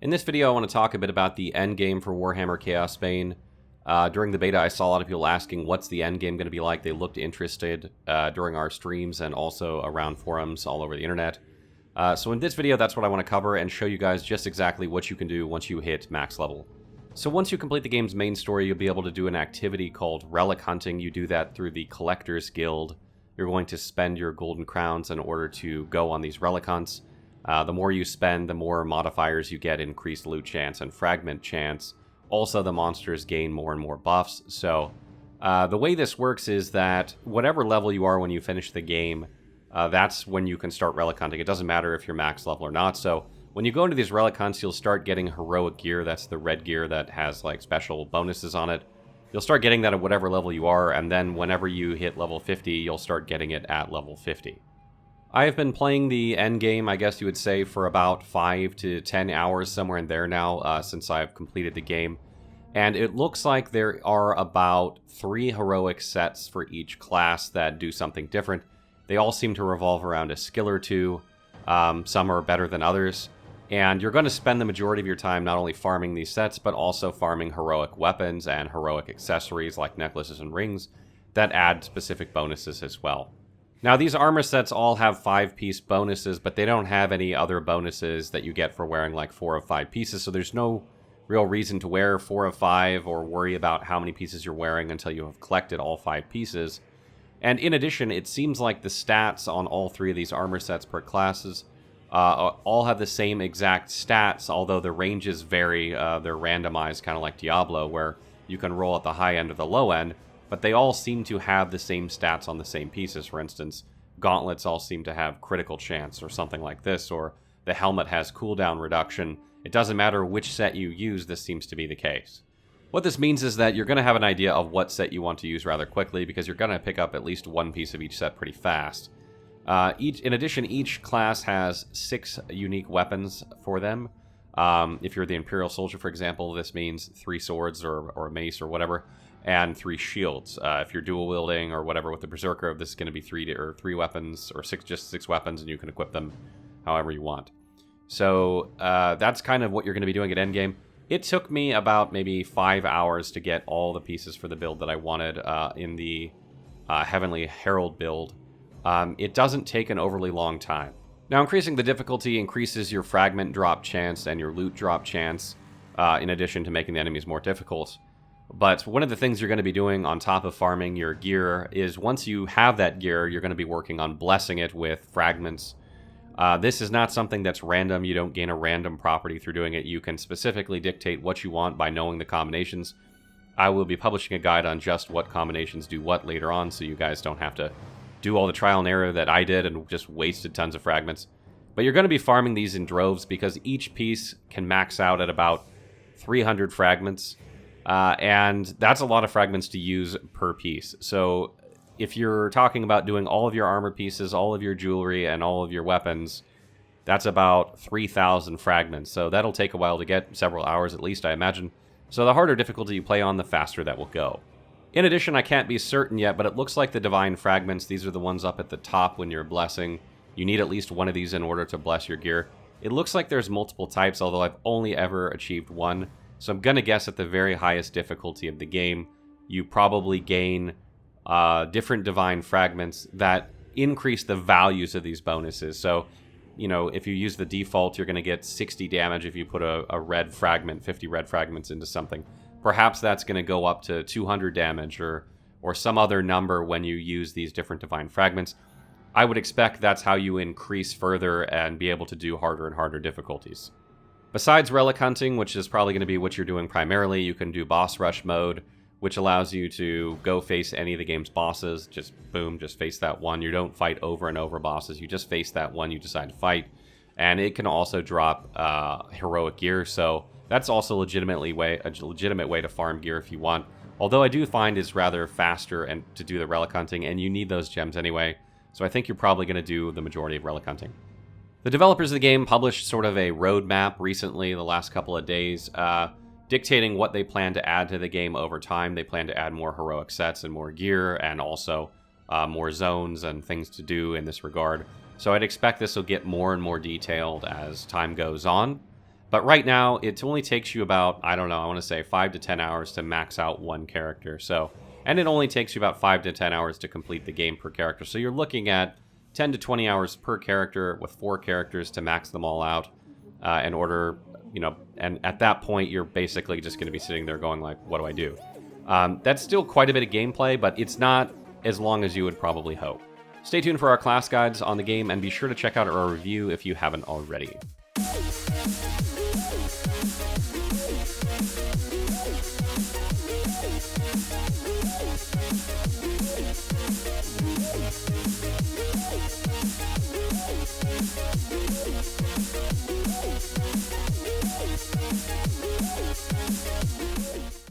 In this video, I want to talk a bit about the end game for Warhammer Chaosbane. During the beta, I saw a lot of people asking, what's the end game going to be like? They looked interested during our streams and also around forums all over the internet. So in this video, that's what I want to cover and show you guys just exactly what you can do once you hit max level. So once you complete the game's main story, you'll be able to do an activity called Relic Hunting. You do that through the Collector's Guild. You're going to spend your golden crowns in order to go on these relic hunts. The more you spend, the more modifiers you get, increased loot chance and fragment chance. Also, the monsters gain more and more buffs. So the way this works is that whatever level you are when you finish the game, that's when you can start relic hunting. It doesn't matter if you're max level or not. So when you go into these relic hunts, you'll start getting heroic gear. That's the red gear that has like special bonuses on it. You'll start getting that at whatever level you are, and then whenever you hit level 50, you'll start getting it at level 50. I have been playing the end game, I guess you would say, for about 5 to 10 hours, somewhere in there now, since I've completed the game. And it looks like there are about 3 heroic sets for each class that do something different. They all seem to revolve around a skill or two. Some are better than others. And you're going to spend the majority of your time not only farming these sets, but also farming heroic weapons and heroic accessories like necklaces and rings that add specific bonuses as well. Now, these armor sets all have 5-piece bonuses, but they don't have any other bonuses that you get for wearing like 4 of 5 pieces, so there's no real reason to wear 4 of 5 or worry about how many pieces you're wearing until you have collected all 5 pieces. And in addition, it seems like the stats on all 3 of these armor sets per classes all have the same exact stats, although the ranges vary. They're randomized, kind of like Diablo, where you can roll at the high end or the low end. But they all seem to have the same stats on the same pieces. For instance, gauntlets all seem to have critical chance or something like this, or the helmet has cooldown reduction. It doesn't matter which set you use, this seems to be the case. What this means is that you're going to have an idea of what set you want to use rather quickly, because you're going to pick up at least 1 piece of each set pretty fast. In addition, each class has 6 unique weapons for them. If you're the Imperial Soldier, for example, this means 3 swords or a mace or whatever, and 3 shields. If you're dual wielding or whatever with the Berserker, this is going to be 3 weapons or just 6 weapons, and you can equip them however you want. So that's kind of what you're going to be doing at endgame. It took me about maybe 5 hours to get all the pieces for the build that I wanted in the Heavenly Herald build. It doesn't take an overly long time. Now, increasing the difficulty increases your fragment drop chance and your loot drop chance, in addition to making the enemies more difficult. But one of the things you're going to be doing on top of farming your gear is once you have that gear, you're going to be working on blessing it with fragments. This is not something that's random. You don't gain a random property through doing it. You can specifically dictate what you want by knowing the combinations. I will be publishing a guide on just what combinations do what later on, so you guys don't have to do all the trial and error that I did and just wasted tons of fragments. But you're going to be farming these in droves because each piece can max out at about 300 fragments. And that's a lot of fragments to use per piece. So if you're talking about doing all of your armor pieces, all of your jewelry, and all of your weapons, that's about 3,000 fragments. So that'll take a while to get, several hours at least, I imagine. So the harder difficulty you play on, the faster that will go. In addition, I can't be certain yet, but it looks like the divine fragments, these are the ones up at the top when you're blessing. You need at least 1 of these in order to bless your gear. It looks like there's multiple types, although I've only ever achieved 1. So I'm going to guess at the very highest difficulty of the game, you probably gain different divine fragments that increase the values of these bonuses. So, you know, if you use the default, you're going to get 60 damage if you put a red fragment, 50 red fragments into something. Perhaps that's going to go up to 200 damage or some other number when you use these different divine fragments. I would expect that's how you increase further and be able to do harder and harder difficulties. Besides relic hunting, which is probably going to be what you're doing primarily, you can do boss rush mode, which allows you to go face any of the game's bosses. Just boom, just face that one. You don't fight over and over bosses. You just face that one you decide to fight. And it can also drop heroic gear, so that's also a legitimate way to farm gear if you want. Although I do find it's rather faster and to do the relic hunting, and you need those gems anyway. So I think you're probably going to do the majority of relic hunting. The developers of the game published sort of a roadmap recently, the last couple of days, dictating what they plan to add to the game over time. They plan to add more heroic sets and more gear, and also more zones and things to do in this regard. So I'd expect this will get more and more detailed as time goes on. But right now, it only takes you about, I don't know, I want to say 5 to 10 hours to max out one character. So, and it only takes you about 5 to 10 hours to complete the game per character. So you're looking at 10 to 20 hours per character with 4 characters to max them all out in order, and at that point, you're basically just going to be sitting there going like, what do I do? That's still quite a bit of gameplay, but it's not as long as you would probably hope. Stay tuned for our class guides on the game, and be sure to check out our review if you haven't already.